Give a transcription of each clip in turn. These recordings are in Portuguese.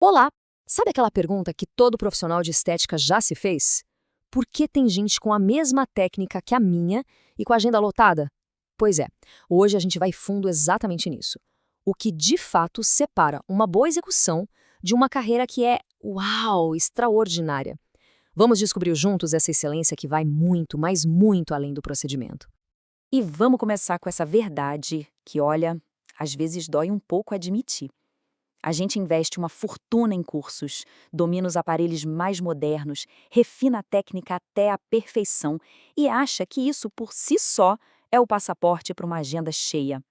Olá! Sabe aquela pergunta que todo profissional de estética já se fez? Por que tem gente com a mesma técnica que a minha e com a agenda lotada? Pois é, hoje a gente vai fundo exatamente nisso. O que de fato separa uma boa execução de uma carreira que é, uau, extraordinária. Vamos descobrir juntos essa excelência que vai muito, mas muito além do procedimento. E vamos começar com essa verdade que, olha, às vezes dói um pouco admitir. A gente investe uma fortuna em cursos, domina os aparelhos mais modernos, refina a técnica até a perfeição e acha que isso por si só é o passaporte para uma agenda cheia.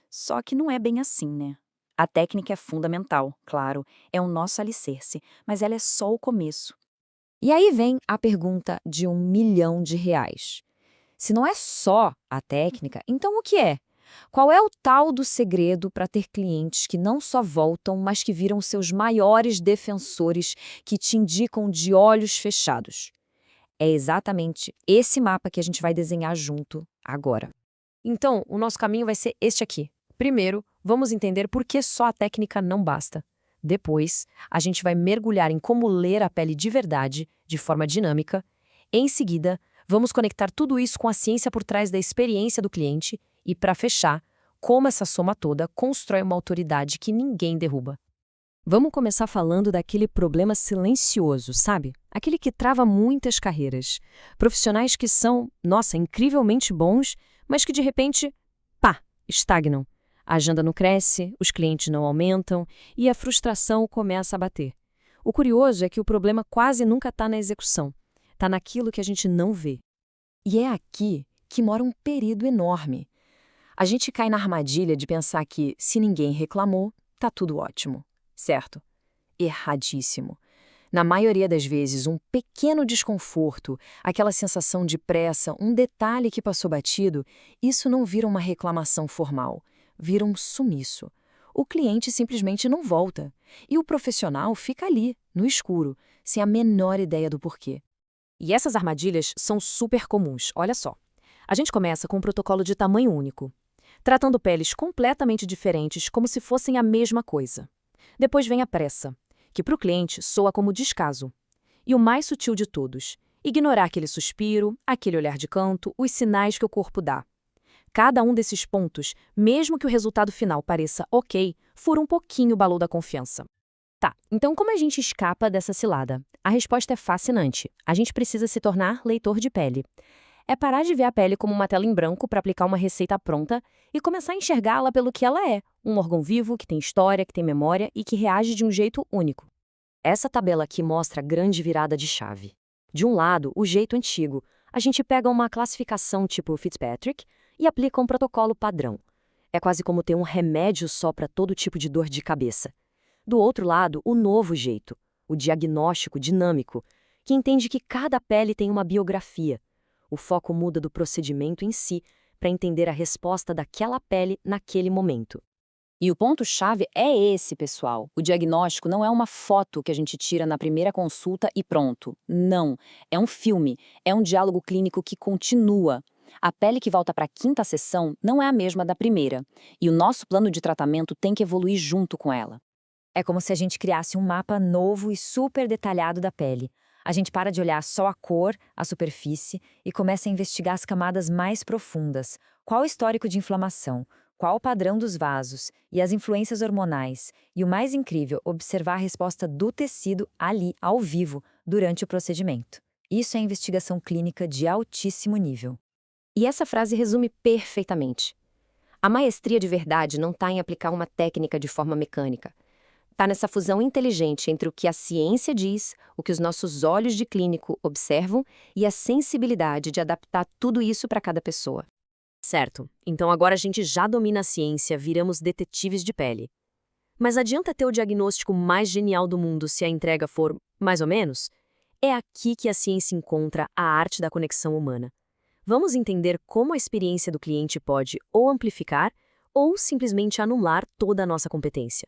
Só que não é bem assim, né? A técnica é fundamental, claro, é o nosso alicerce, mas ela é só o começo. E aí vem a pergunta de R$ 1 milhão. Se não é só a técnica, então o que é? Qual é o tal do segredo para ter clientes que não só voltam, mas que viram seus maiores defensores, que te indicam de olhos fechados? É exatamente esse mapa que a gente vai desenhar junto agora. Então, o nosso caminho vai ser este aqui. Primeiro, vamos entender por que só a técnica não basta. Depois, a gente vai mergulhar em como ler a pele de verdade, de forma dinâmica. Em seguida, vamos conectar tudo isso com a ciência por trás da experiência do cliente e, para fechar, como essa soma toda constrói uma autoridade que ninguém derruba. Vamos começar falando daquele problema silencioso, sabe? Aquele que trava muitas carreiras. Profissionais que são, nossa, incrivelmente bons, mas que de repente, pá, estagnam. A agenda não cresce, os clientes não aumentam e a frustração começa a bater. O curioso é que o problema quase nunca está na execução. Está naquilo que a gente não vê. E é aqui que mora um perigo enorme. A gente cai na armadilha de pensar que, se ninguém reclamou, tá tudo ótimo. Certo? Erradíssimo. Na maioria das vezes, um pequeno desconforto, aquela sensação de pressa, um detalhe que passou batido, isso não vira uma reclamação formal, vira um sumiço. O cliente simplesmente não volta. E o profissional fica ali, no escuro, sem a menor ideia do porquê. E essas armadilhas são super comuns, olha só. A gente começa com um protocolo de tamanho único, tratando peles completamente diferentes como se fossem a mesma coisa. Depois vem a pressa, que para o cliente soa como descaso. E o mais sutil de todos, ignorar aquele suspiro, aquele olhar de canto, os sinais que o corpo dá. Cada um desses pontos, mesmo que o resultado final pareça ok, fura um pouquinho o balão da confiança. Tá, então como a gente escapa dessa cilada? A resposta é fascinante. A gente precisa se tornar leitor de pele. É parar de ver a pele como uma tela em branco para aplicar uma receita pronta e começar a enxergá-la pelo que ela é, um órgão vivo que tem história, que tem memória e que reage de um jeito único. Essa tabela aqui mostra a grande virada de chave. De um lado, o jeito antigo. A gente pega uma classificação tipo Fitzpatrick e aplica um protocolo padrão. É quase como ter um remédio só para todo tipo de dor de cabeça. Do outro lado, o novo jeito, o diagnóstico dinâmico, que entende que cada pele tem uma biografia. O foco muda do procedimento em si para entender a resposta daquela pele naquele momento. E o ponto-chave é esse, pessoal. O diagnóstico não é uma foto que a gente tira na primeira consulta e pronto. Não. É um filme. É um diálogo clínico que continua. A pele que volta para a quinta sessão não é a mesma da primeira. E o nosso plano de tratamento tem que evoluir junto com ela. É como se a gente criasse um mapa novo e super detalhado da pele. A gente para de olhar só a cor, a superfície e começa a investigar as camadas mais profundas. Qual o histórico de inflamação? Qual o padrão dos vasos? E as influências hormonais? E o mais incrível, observar a resposta do tecido ali, ao vivo, durante o procedimento. Isso é investigação clínica de altíssimo nível. E essa frase resume perfeitamente. A maestria de verdade não está em aplicar uma técnica de forma mecânica. Está nessa fusão inteligente entre o que a ciência diz, o que os nossos olhos de clínico observam e a sensibilidade de adaptar tudo isso para cada pessoa. Certo, então agora a gente já domina a ciência, viramos detetives de pele. Mas adianta ter o diagnóstico mais genial do mundo se a entrega for mais ou menos? É aqui que a ciência encontra a arte da conexão humana. Vamos entender como a experiência do cliente pode ou amplificar ou simplesmente anular toda a nossa competência.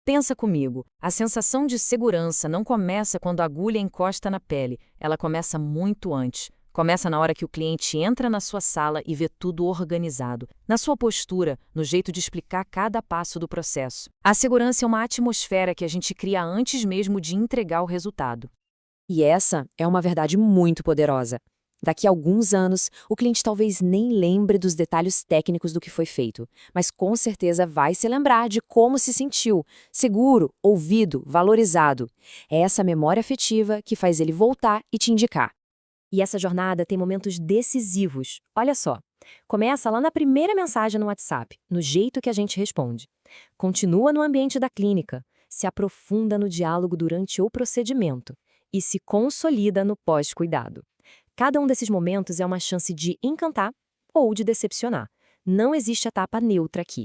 Pensa comigo, a sensação de segurança não começa quando a agulha encosta na pele, ela começa muito antes, Começa na hora que o cliente entra na sua sala e vê tudo organizado, na sua postura, no jeito de explicar cada passo do processo. A segurança é uma atmosfera que a gente cria antes mesmo de entregar o resultado. E essa é uma verdade muito poderosa. Daqui a alguns anos, o cliente talvez nem lembre dos detalhes técnicos do que foi feito, mas com certeza vai se lembrar de como se sentiu, seguro, ouvido, valorizado. É essa memória afetiva que faz ele voltar e te indicar. E essa jornada tem momentos decisivos. Olha só. Começa lá na primeira mensagem no WhatsApp, no jeito que a gente responde. Continua no ambiente da clínica, se aprofunda no diálogo durante o procedimento e se consolida no pós-cuidado. Cada um desses momentos é uma chance de encantar ou de decepcionar. Não existe etapa neutra aqui.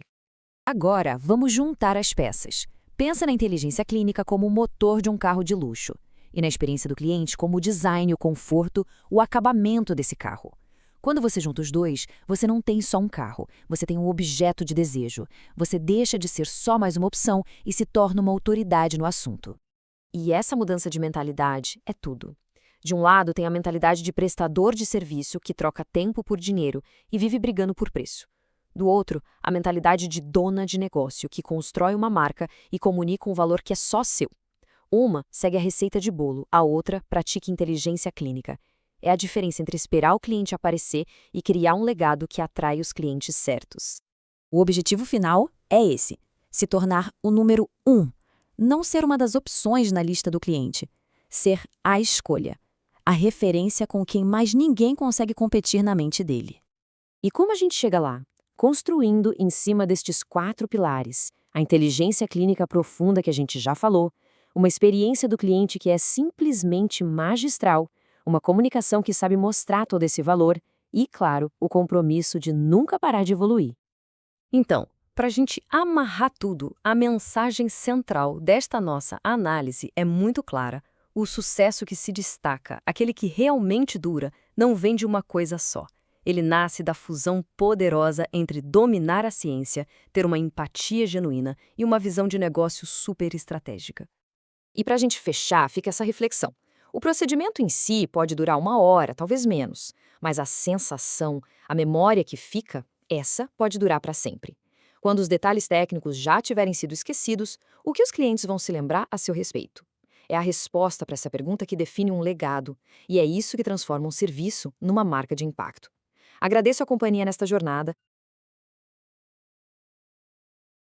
Agora, vamos juntar as peças. Pensa na inteligência clínica como o motor de um carro de luxo e na experiência do cliente como o design, o conforto, o acabamento desse carro. Quando você junta os dois, você não tem só um carro, você tem um objeto de desejo. Você deixa de ser só mais uma opção e se torna uma autoridade no assunto. E essa mudança de mentalidade é tudo. De um lado, tem a mentalidade de prestador de serviço que troca tempo por dinheiro e vive brigando por preço. Do outro, a mentalidade de dona de negócio que constrói uma marca e comunica um valor que é só seu. Uma segue a receita de bolo, a outra pratica inteligência clínica. É a diferença entre esperar o cliente aparecer e criar um legado que atrai os clientes certos. O objetivo final é esse: se tornar o número 1. Não ser uma das opções na lista do cliente. Ser a escolha. A referência com quem mais ninguém consegue competir na mente dele. E como a gente chega lá? Construindo em cima destes 4 pilares: a inteligência clínica profunda que a gente já falou, uma experiência do cliente que é simplesmente magistral, uma comunicação que sabe mostrar todo esse valor e, claro, o compromisso de nunca parar de evoluir. Então, para a gente amarrar tudo, a mensagem central desta nossa análise é muito clara. O sucesso que se destaca, aquele que realmente dura, não vem de uma coisa só. Ele nasce da fusão poderosa entre dominar a ciência, ter uma empatia genuína e uma visão de negócio super estratégica. E para a gente fechar, fica essa reflexão. O procedimento em si pode durar 1 hora, talvez menos, mas a sensação, a memória que fica, essa pode durar para sempre. Quando os detalhes técnicos já tiverem sido esquecidos, o que os clientes vão se lembrar a seu respeito? É a resposta para essa pergunta que define um legado, e é isso que transforma um serviço numa marca de impacto. Agradeço a companhia nesta jornada